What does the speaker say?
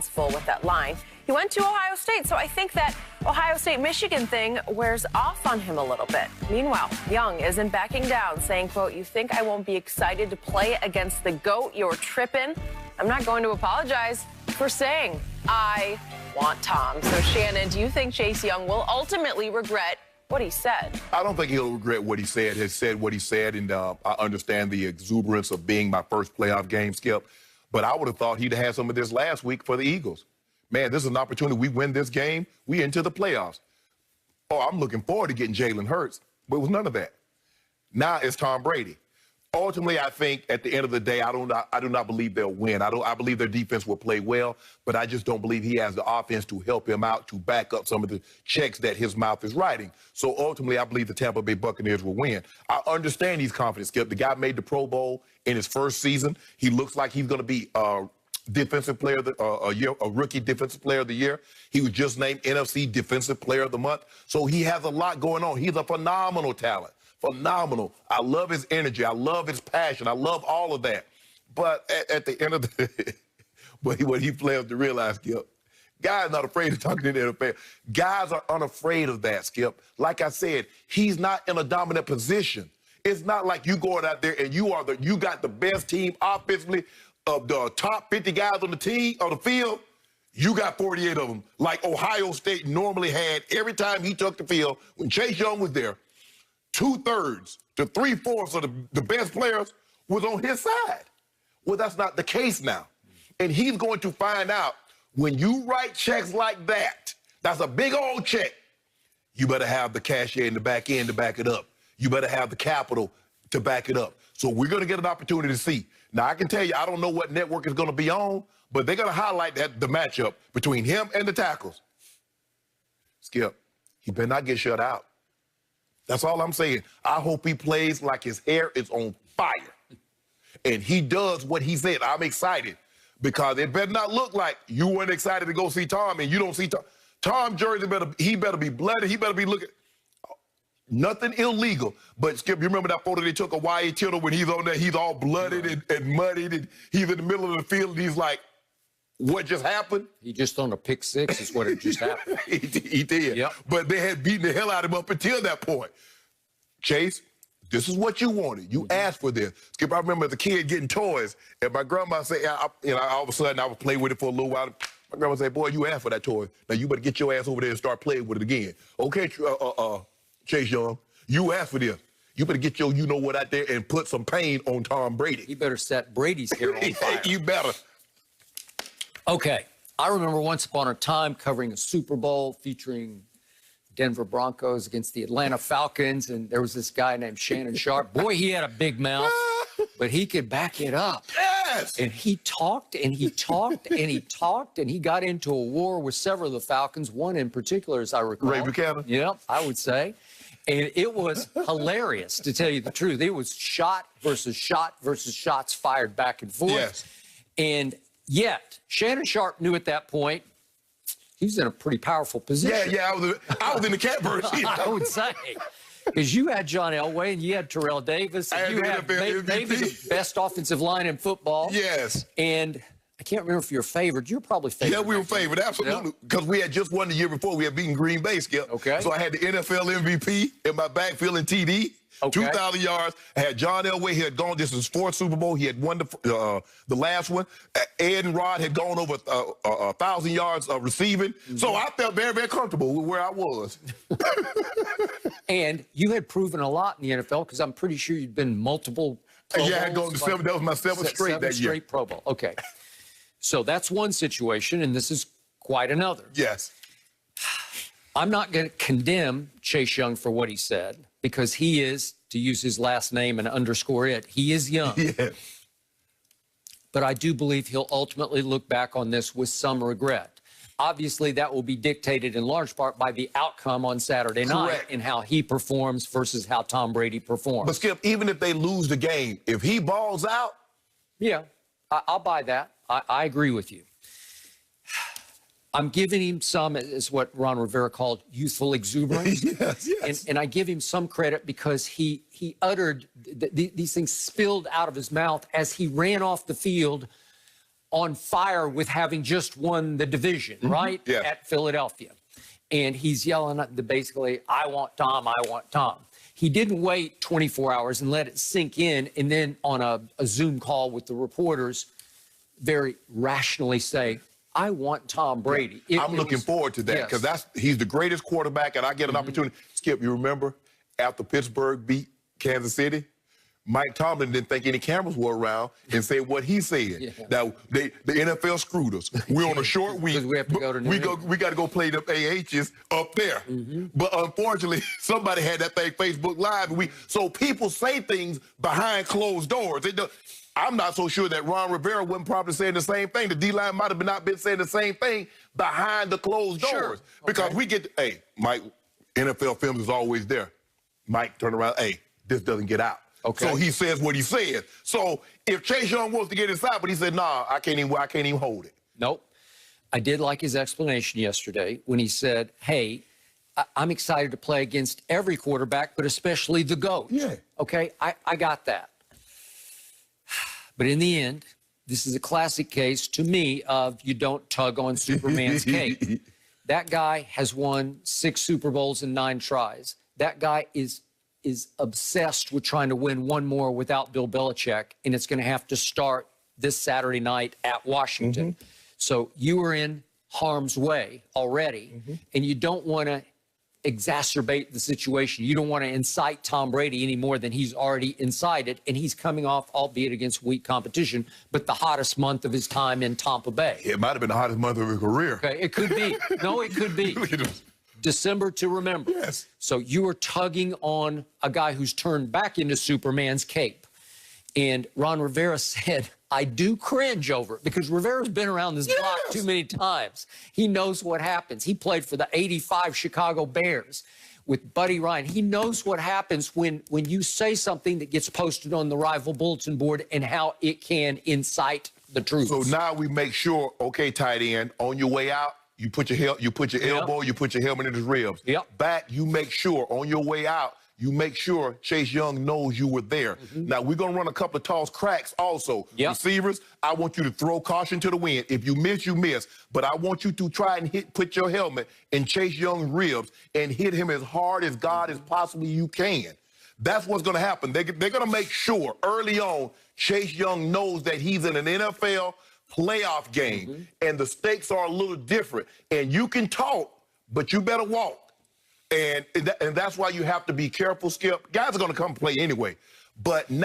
full with that line. He went to Ohio State, so I think that Ohio State-Michigan thing wears off on him a little bit. Meanwhile, Young isn't backing down, saying, quote, "You think I won't be excited to play against the GOAT? You're tripping. I'm not going to apologize for saying I want Tom." So, Shannon, do you think Chase Young will ultimately regret what he said? I don't think he'll regret what he said. Has said what he said, and I understand the exuberance of being my first playoff game, Skip. But I would have thought he'd have had some of this last week for the Eagles. Man, this is an opportunity. We win this game, we into the playoffs. Oh, I'm looking forward to getting Jalen Hurts, but it was none of that. Now it's Tom Brady. Ultimately, I think at the end of the day, I do not believe they'll win. I believe their defense will play well, but I just don't believe he has the offense to help him out to back up some of the checks that his mouth is writing. So ultimately, I believe the Tampa Bay Buccaneers will win. I understand he's confident, Skip. The guy made the Pro Bowl in his first season. He looks like he's going to be defensive player of a rookie defensive player of the year. He was just named NFC Defensive Player of the Month. So he has a lot going on. He's a phenomenal talent. Phenomenal. I love his energy. I love his passion. I love all of that. But at the end of the day, what he fails to realize, Skip, guys not afraid of talking in the NFL. Guys are unafraid of that, Skip. Like I said, he's not in a dominant position. It's not like you going out there and you got the best team offensively of the top 50 guys on the field. You got 48 of them, like Ohio State normally had every time he took the field. When Chase Young was there, 2/3 to 3/4 of the best players was on his side. Well, that's not the case now. And he's going to find out when you write checks like that, that's a big old check. You better have the cashier in the back end to back it up. You better have the capital to back it up. So we're going to get an opportunity to see. Now, I can tell you, I don't know what network is going to be on, but they're going to highlight the matchup between him and the tackles. Skip, he better not get shut out. That's all I'm saying. I hope he plays like his hair is on fire. And he does what he said. I'm excited because it better not look like you weren't excited to go see Tom and you don't see Tom. Tom jersey better be bloody. He better be looking. Nothing illegal. But, Skip, you remember that photo they took of Y.A. Tittle when he's on there? He's all blooded and muddied, and he's in the middle of the field, and he's like, what just happened? He just on a pick six is what it just happened. he did. Yep. But they had beaten the hell out of him up until that point. Chase, this is what you wanted. You asked for this. Skip, I remember as a kid getting toys, and my grandma said, all of a sudden I would play with it for a little while. My grandma said, boy, you asked for that toy. Now you better get your ass over there and start playing with it again. Okay, Chase Young, you asked for this. You better get your you-know-what out there and put some pain on Tom Brady. You better set Brady's hair on fire. You better. Okay, I remember once upon a time covering a Super Bowl featuring Denver Broncos against the Atlanta Falcons, and there was this guy named Shannon Sharp. Boy, he had a big mouth, but he could back it up. Yes! And he talked, and he talked, and he talked, and he got into a war with several of the Falcons, one in particular, as I recall. Ray Buchanan? Yeah, I would say. And it was hilarious, to tell you the truth. It was shot versus shots fired back and forth. Yes. And yet, Shannon Sharp knew at that point he was in a pretty powerful position. Yeah, I was in the catbird seat. I would say. Because you had John Elway and you had Terrell Davis. And you had maybe the best offensive line in football. Yes. And I can't remember if you're favored. You're probably favored. Yeah, we were favored, absolutely. Because we had just won the year before. We had beaten Green Bay, Skip. Okay. So I had the NFL MVP in my backfield in TD. Okay. 2,000 yards. I had John Elway. He had gone, this is his fourth Super Bowl. He had won the last one. Ed and Rod had gone over 1,000 yards receiving. Mm-hmm. So I felt very, very comfortable with where I was. And you had proven a lot in the NFL because I'm pretty sure you'd been multiple Pro Bowls. Yeah, I had gone to seven. That was my seventh straight that year. Straight Pro Bowl. Okay. So that's one situation, and this is quite another. Yes. I'm not going to condemn Chase Young for what he said because he is, to use his last name and underscore it, he is young. Yeah. But I do believe he'll ultimately look back on this with some regret. Obviously, that will be dictated in large part by the outcome on Saturday night and how he performs versus how Tom Brady performs. But, Skip, even if they lose the game, if he balls out. Yeah, I'll buy that. I agree with you. I'm giving him some, is what Ron Rivera called youthful exuberance. Yes. And I give him some credit because he uttered, these things spilled out of his mouth as he ran off the field on fire with having just won the division, right? Yeah. At Philadelphia. And he's yelling at basically, I want Tom, I want Tom. He didn't wait 24 hours and let it sink in, and then on a Zoom call with the reporters, very rationally say, I want Tom Brady. I'm looking forward to that because he's the greatest quarterback, and I get an opportunity. Skip, you remember after Pittsburgh beat Kansas City? Mike Tomlin didn't think any cameras were around and say what he said. Yeah. Now, the NFL screwed us. We're on a short week. We have to go to New England. We got to go play the AHs up there. But unfortunately, somebody had that thing Facebook Live. And so people say things behind closed doors. I'm not so sure that Ron Rivera wasn't probably saying the same thing. The D-line might have not been saying the same thing behind the closed doors. Sure. Because we get, hey, Mike, NFL film is always there. Mike, turn around, hey, this doesn't get out. Okay. So he says what he says. So if Chase Young wants to get inside, but he said, nah, I can't even hold it. Nope. I did like his explanation yesterday when he said, hey, I'm excited to play against every quarterback, but especially the GOAT. Yeah. Okay, I got that. But in the end, this is a classic case to me of you don't tug on Superman's cape. That guy has won 6 Super Bowls in 9 tries. That guy is obsessed with trying to win one more without Bill Belichick, and it's going to have to start this Saturday night at Washington. So you are in harm's way already, and you don't want to exacerbate the situation. You don't want to incite Tom Brady any more than he's already incited, and he's coming off, albeit against weak competition, but the hottest month of his time in Tampa Bay. It might have been the hottest month of his career. Okay, it could be. No, it could be. December to remember. Yes. So you are tugging on a guy who's turned back into Superman's cape. And Ron Rivera said, I do cringe over it because Rivera's been around this block too many times. He knows what happens. He played for the '85 Chicago Bears with Buddy Ryan. He knows what happens when you say something that gets posted on the rival bulletin board and how it can incite the truth. So now we make sure, okay, tight end, on your way out, you put your elbow, you put your helmet in his ribs. Back, you make sure on your way out, you make sure Chase Young knows you were there. Now, we're going to run a couple of toss cracks also. Receivers, I want you to throw caution to the wind. If you miss, you miss. But I want you to try and put your helmet in Chase Young's ribs and hit him as hard as God as possibly you can. That's what's going to happen. They're going to make sure early on Chase Young knows that he's in an NFL playoff game, and the stakes are a little different. And you can talk, but you better walk. And that's why you have to be careful, Skip. Guys are going to come play anyway. But now